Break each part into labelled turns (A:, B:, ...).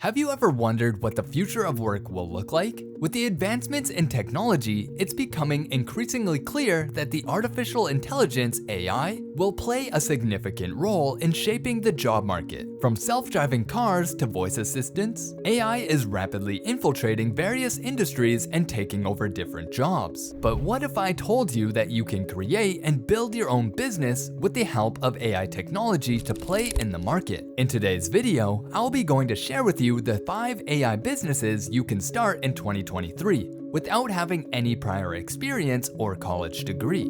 A: Have you ever wondered what the future of work will look like? With the advancements in technology, it's becoming increasingly clear that the artificial intelligence (AI) will play a significant role in shaping the job market. From self-driving cars to voice assistants, AI is rapidly infiltrating various industries and taking over different jobs. But what if I told you that you can create and build your own business with the help of AI technology to play in the market? In today's video, I'll be going to share with you the 5 AI businesses you can start in 2023 without having any prior experience or college degree.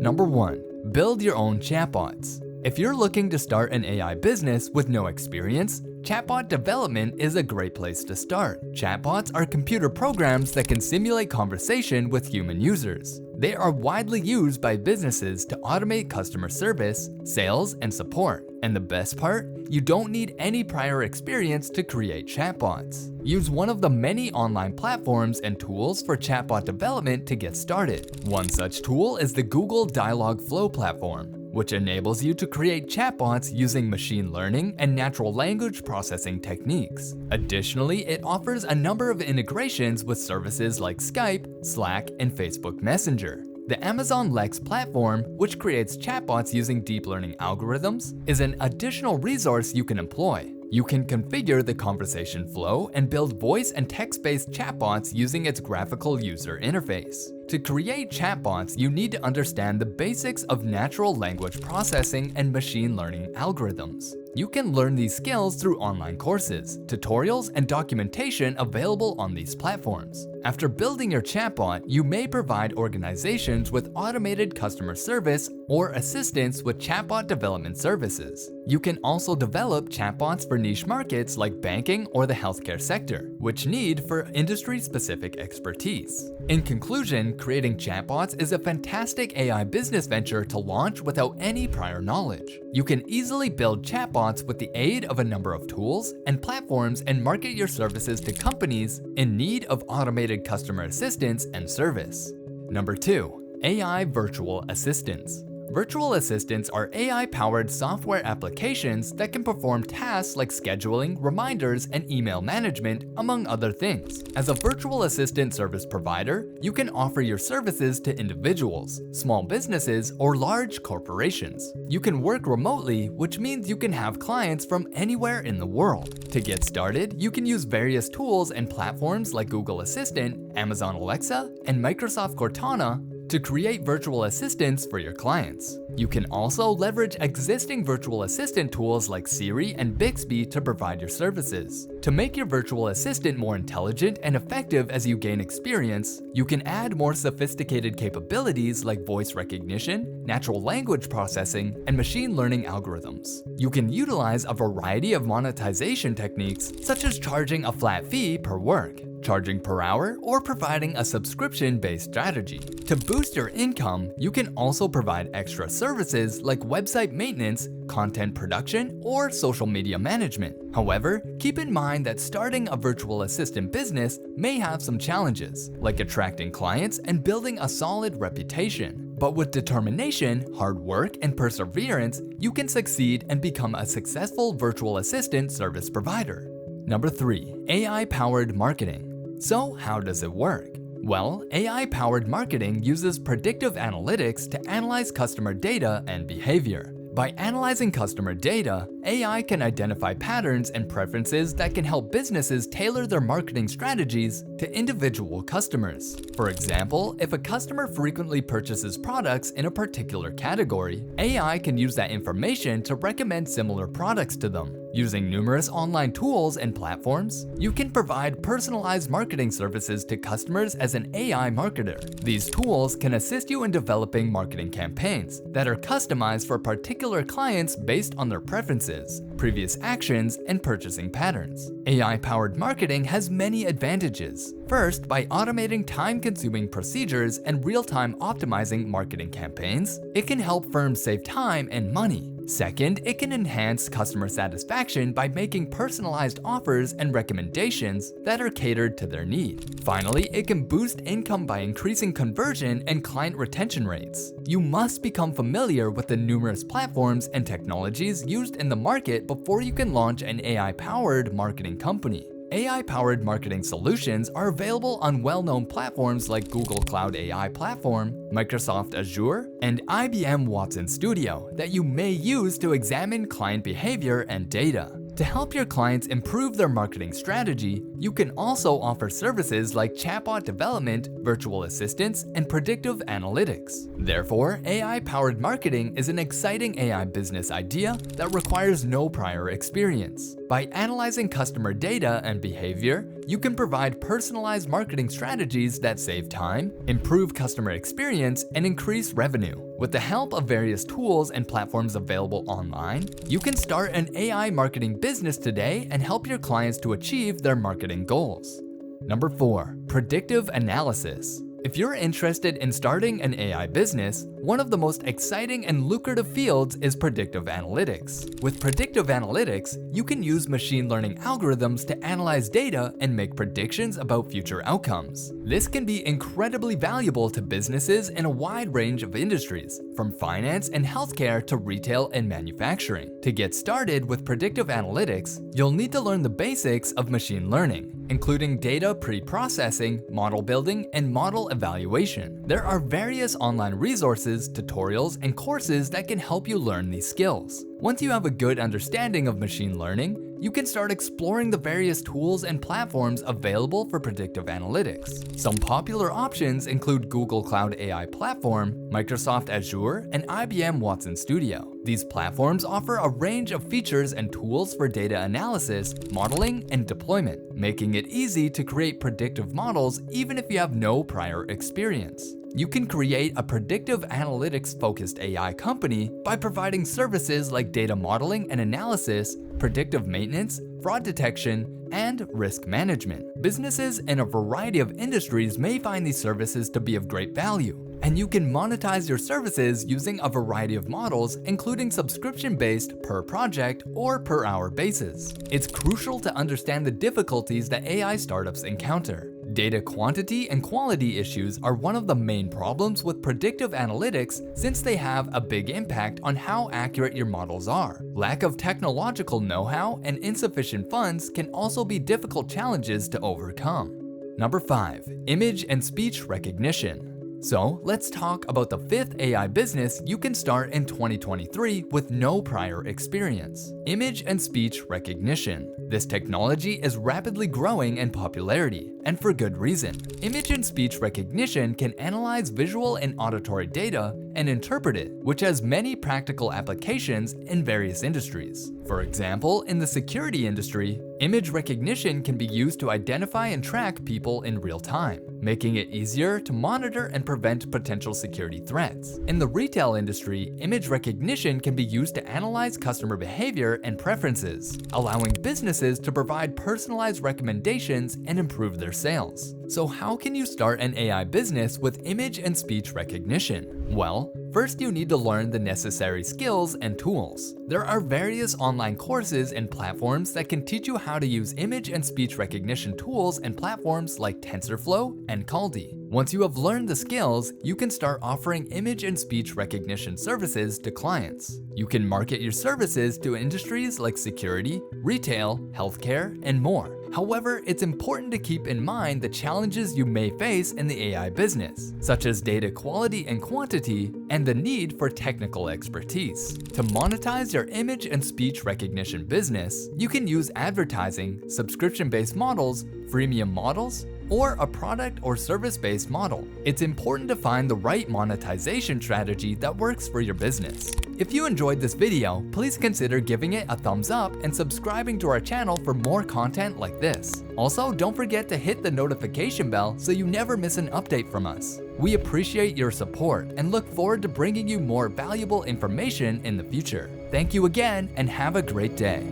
A: Number 1. Build your own chatbots. If you're looking to start an AI business with no experience, chatbot development is a great place to start. Chatbots are computer programs that can simulate conversation with human users. They are widely used by businesses to automate customer service, sales, and support. And the best part? You don't need any prior experience to create chatbots. Use one of the many online platforms and tools for chatbot development to get started. One such tool is the Google Dialogflow platform, which enables you to create chatbots using machine learning and natural language processing techniques. Additionally, it offers a number of integrations with services like Skype, Slack, and Facebook Messenger. The Amazon Lex platform, which creates chatbots using deep learning algorithms, is an additional resource you can employ. You can configure the conversation flow and build voice and text-based chatbots using its graphical user interface. To create chatbots, you need to understand the basics of natural language processing and machine learning algorithms. You can learn these skills through online courses, tutorials, and documentation available on these platforms. After building your chatbot, you may provide organizations with automated customer service or assistance with chatbot development services. You can also develop chatbots for niche markets like banking or the healthcare sector, which need for industry-specific expertise. In conclusion, creating chatbots is a fantastic AI business venture to launch without any prior knowledge. You can easily build chatbots with the aid of a number of tools and platforms and market your services to companies in need of automated customer assistance and service. Number 2. AI virtual assistants. Virtual assistants are AI-powered software applications that can perform tasks like scheduling, reminders, and email management, among other things. As a virtual assistant service provider, you can offer your services to individuals, small businesses, or large corporations. You can work remotely, which means you can have clients from anywhere in the world. To get started, you can use various tools and platforms like Google Assistant, Amazon Alexa, and Microsoft Cortana to create virtual assistants for your clients. You can also leverage existing virtual assistant tools like Siri and Bixby to provide your services. To make your virtual assistant more intelligent and effective as you gain experience, you can add more sophisticated capabilities like voice recognition, natural language processing, and machine learning algorithms. You can utilize a variety of monetization techniques, such as charging a flat fee per work, charging per hour, or providing a subscription-based strategy. To boost your income, you can also provide extra services like website maintenance, content production, or social media management. However, keep in mind that starting a virtual assistant business may have some challenges, like attracting clients and building a solid reputation. But with determination, hard work, and perseverance, you can succeed and become a successful virtual assistant service provider. Number 3. AI-powered marketing. So how does it work? Well, AI-powered marketing uses predictive analytics to analyze customer data and behavior. By analyzing customer data, AI can identify patterns and preferences that can help businesses tailor their marketing strategies to individual customers. For example, if a customer frequently purchases products in a particular category, AI can use that information to recommend similar products to them. Using numerous online tools and platforms, you can provide personalized marketing services to customers as an AI marketer. These tools can assist you in developing marketing campaigns that are customized for particular clients based on their preferences, previous actions, and purchasing patterns. AI-powered marketing has many advantages. First, by automating time-consuming procedures and real-time optimizing marketing campaigns, it can help firms save time and money. Second, it can enhance customer satisfaction by making personalized offers and recommendations that are catered to their need. Finally, it can boost income by increasing conversion and client retention rates. You must become familiar with the numerous platforms and technologies used in the market before you can launch an AI-powered marketing company. AI-powered marketing solutions are available on well-known platforms like Google Cloud AI Platform, Microsoft Azure, and IBM Watson Studio that you may use to examine client behavior and data. To help your clients improve their marketing strategy, you can also offer services like chatbot development, virtual assistants, and predictive analytics. Therefore, AI-powered marketing is an exciting AI business idea that requires no prior experience. By analyzing customer data and behavior, you can provide personalized marketing strategies that save time, improve customer experience, and increase revenue. With the help of various tools and platforms available online, you can start an AI marketing business today and help your clients to achieve their marketing goals. Number 4. Predictive analysis. If you're interested in starting an AI business, one of the most exciting and lucrative fields is predictive analytics. With predictive analytics, you can use machine learning algorithms to analyze data and make predictions about future outcomes. This can be incredibly valuable to businesses in a wide range of industries, from finance and healthcare to retail and manufacturing. To get started with predictive analytics, you'll need to learn the basics of machine learning, including data pre-processing, model building, and model evaluation. There are various online resources, tutorials, and courses that can help you learn these skills. Once you have a good understanding of machine learning, you can start exploring the various tools and platforms available for predictive analytics. Some popular options include Google Cloud AI Platform, Microsoft Azure, and IBM Watson Studio. These platforms offer a range of features and tools for data analysis, modeling, and deployment, making it easy to create predictive models even if you have no prior experience. You can create a predictive analytics-focused AI company by providing services like data modeling and analysis, predictive maintenance, fraud detection, and risk management. Businesses in a variety of industries may find these services to be of great value, and you can monetize your services using a variety of models, including subscription-based per project or per hour basis. It's crucial to understand the difficulties that AI startups encounter. Data quantity and quality issues are one of the main problems with predictive analytics since they have a big impact on how accurate your models are. Lack of technological know-how and insufficient funds can also be difficult challenges to overcome. Number 5. Image and speech recognition. So let's talk about the 5th AI business you can start in 2023 with no prior experience: image and speech recognition. This technology is rapidly growing in popularity, and for good reason. Image and speech recognition can analyze visual and auditory data and interpret it, which has many practical applications in various industries. For example, in the security industry, image recognition can be used to identify and track people in real time, making it easier to monitor and prevent potential security threats. In the retail industry, image recognition can be used to analyze customer behavior and preferences, allowing businesses to provide personalized recommendations and improve their sales. So how can you start an AI business with image and speech recognition? Well, first you need to learn the necessary skills and tools. There are various online courses and platforms that can teach you how to use image and speech recognition tools and platforms like TensorFlow and Kaldi. Once you have learned the skills, you can start offering image and speech recognition services to clients. You can market your services to industries like security, retail, healthcare, and more. However, it's important to keep in mind the challenges you may face in the AI business, such as data quality and quantity, and the need for technical expertise. To monetize your image and speech recognition business, you can use advertising, subscription-based models, freemium models, or a product or service-based model. It's important to find the right monetization strategy that works for your business. If you enjoyed this video, please consider giving it a thumbs up and subscribing to our channel for more content like this. Also, don't forget to hit the notification bell so you never miss an update from us. We appreciate your support and look forward to bringing you more valuable information in the future. Thank you again and have a great day.